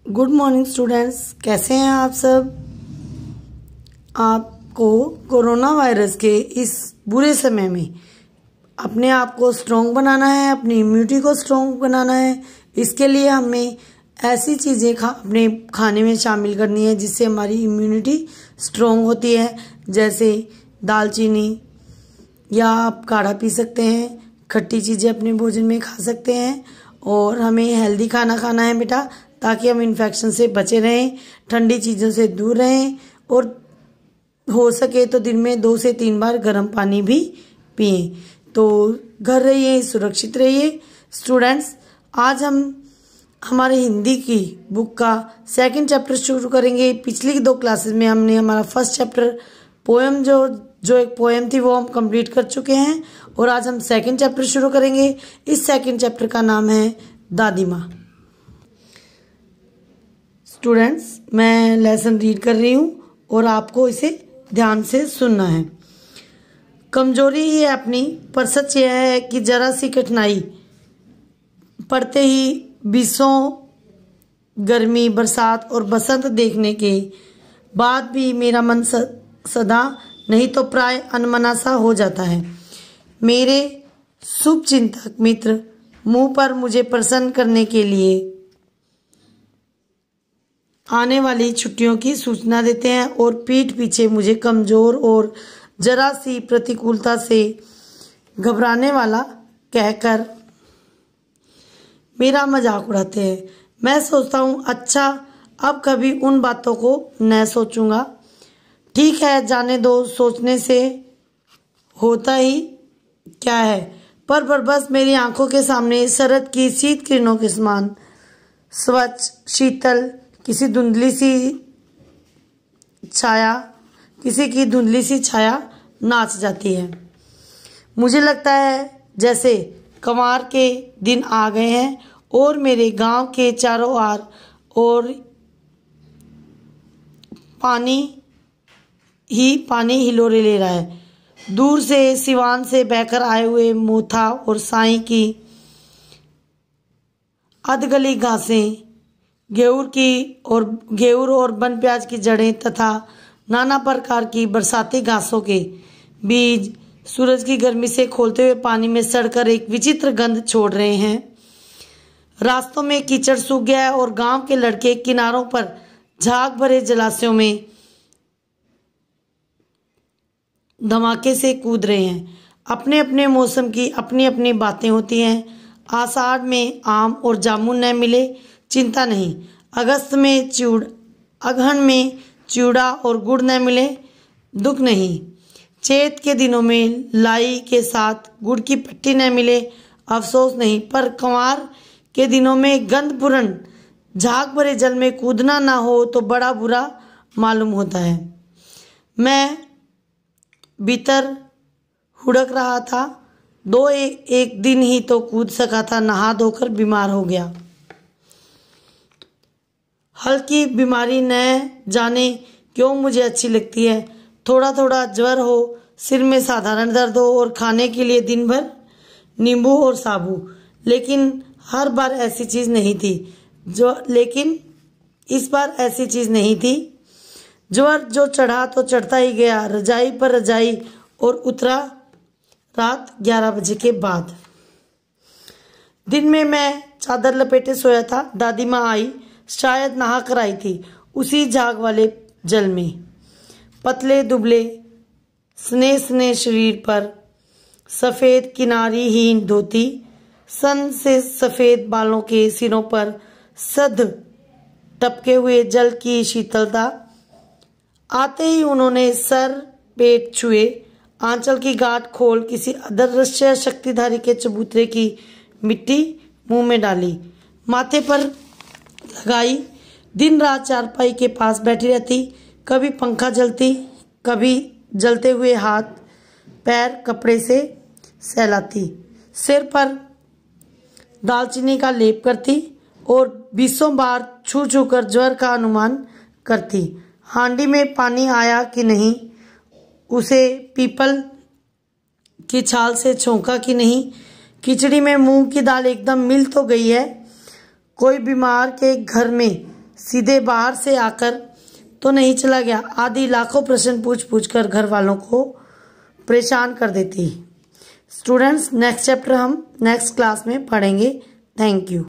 Good morning students, कैसे हैं आप सब। आपको कोरोना वायरस के इस बुरे समय में अपने आप को स्ट्रॉन्ग बनाना है, अपनी इम्यूनिटी को स्ट्रॉन्ग बनाना है। इसके लिए हमें ऐसी चीज़ें अपने खाने में शामिल करनी है जिससे हमारी इम्यूनिटी स्ट्रॉन्ग होती है। जैसे दालचीनी, या आप काढ़ा पी सकते हैं, खट्टी चीज़ें अपने भोजन में खा सकते हैं। और हमें हेल्दी खाना खाना है बेटा, ताकि हम इन्फेक्शन से बचे रहें, ठंडी चीज़ों से दूर रहें, और हो सके तो दिन में 2 से 3 बार गर्म पानी भी पिएं। तो घर रहिए, सुरक्षित रहिए। स्टूडेंट्स, आज हम हमारे हिंदी की बुक का 2nd चैप्टर शुरू करेंगे। पिछली 2 क्लासेस में हमने हमारा 1st चैप्टर पोएम जो एक पोएम थी वो हम कंप्लीट कर चुके हैं, और आज हम 2nd चैप्टर शुरू करेंगे। इस 2nd चैप्टर का नाम है दादी माँ। स्टूडेंट्स, मैं लेसन रीड कर रही हूँ और आपको इसे ध्यान से सुनना है। कमजोरी ही है अपनी, पर सच यह है कि जरा सी कठिनाई पड़ते ही बीसों गर्मी, बरसात और बसंत देखने के बाद भी मेरा मन सदा नहीं तो प्राय अनमना सा हो जाता है। मेरे शुभ चिंतक मित्र मुंह पर मुझे प्रसन्न करने के लिए आने वाली छुट्टियों की सूचना देते हैं, और पीठ पीछे मुझे कमजोर और जरा सी प्रतिकूलता से घबराने वाला कहकर मेरा मजाक उड़ाते हैं। मैं सोचता हूँ, अच्छा अब कभी उन बातों को न सोचूंगा। ठीक है, जाने दो, सोचने से होता ही क्या है। पर बस मेरी आंखों के सामने शरद की शीत किरणों के समान स्वच्छ शीतल किसी की धुंधली सी छाया नाच जाती है। मुझे लगता है जैसे कंवार के दिन आ गए हैं और मेरे गांव के चारों ओर पानी हिलोरे ले रहा है। दूर से सिवान से बहकर आए हुए मोथा और साई की अधगली घासें, घेवर और बन प्याज की जड़ें तथा नाना प्रकार की बरसाती घासों के बीज सूरज की गर्मी से खोलते हुए पानी में सड़कर एक विचित्र गंध छोड़ रहे हैं। रास्तों में कीचड़ सूख गया है और गांव के लड़के किनारों पर झाग भरे जलाशयों में धमाके से कूद रहे हैं। अपने अपने मौसम की अपनी अपनी बातें होती हैं। आषाढ़ में आम और जामुन न मिले, चिंता नहीं। अगहन में चिवड़ा और गुड़ न मिले, दुख नहीं। चैत के दिनों में लाई के साथ गुड़ की पट्टी न मिले, अफसोस नहीं। पर कंवार के दिनों में गंधपूर्ण झाग भरे जल में कूदना ना हो तो बड़ा बुरा मालूम होता है। मैं भीतर हुड़क रहा था। एक दिन ही तो कूद सका था, नहा धोकर बीमार हो गया। हल्की बीमारी न जाने क्यों मुझे अच्छी लगती है। थोड़ा थोड़ा ज्वर हो, सिर में साधारण दर्द हो और खाने के लिए दिन भर नींबू और साबू। लेकिन हर बार ऐसी चीज नहीं थी इस बार ऐसी चीज नहीं थी। ज्वर जो चढ़ा तो चढ़ता ही गया, रजाई पर रजाई, और उतरा रात 11 बजे के बाद। दिन में मैं चादर लपेटे सोया था। दादी माँ आई, शायद नहा कर आई थी, उसी झाग वाले जल में। पतले दुबले स्नेह शरीर पर सफेद किनारीहीन धोती, सन से सफेद बालों के सिरों पर सध टपके हुए जल की शीतलता। आते ही उन्होंने सर पेट छुए, आंचल की गांठ खोल किसी अदृश्य शक्तिधारी के चबूतरे की मिट्टी मुंह में डाली, माथे पर लगाई। दिन रात चारपाई के पास बैठी रहती, कभी पंखा जलती, कभी जलते हुए हाथ पैर कपड़े से सहलाती, सिर पर दालचीनी का लेप करती और 20 बार छू छू कर ज्वर का अनुमान करती। हांडी में पानी आया कि नहीं, उसे पीपल की छाल से छोंका कि नहीं, खिचड़ी में मूंग की दाल एकदम मिल तो गई है। कोई बीमार के घर में सीधे बाहर से आकर तो नहीं चला गया आदि लाखों प्रश्न पूछ कर घर वालों को परेशान कर देती। स्टूडेंट्स, नेक्स्ट चैप्टर हम नेक्स्ट क्लास में पढ़ेंगे। Thank you.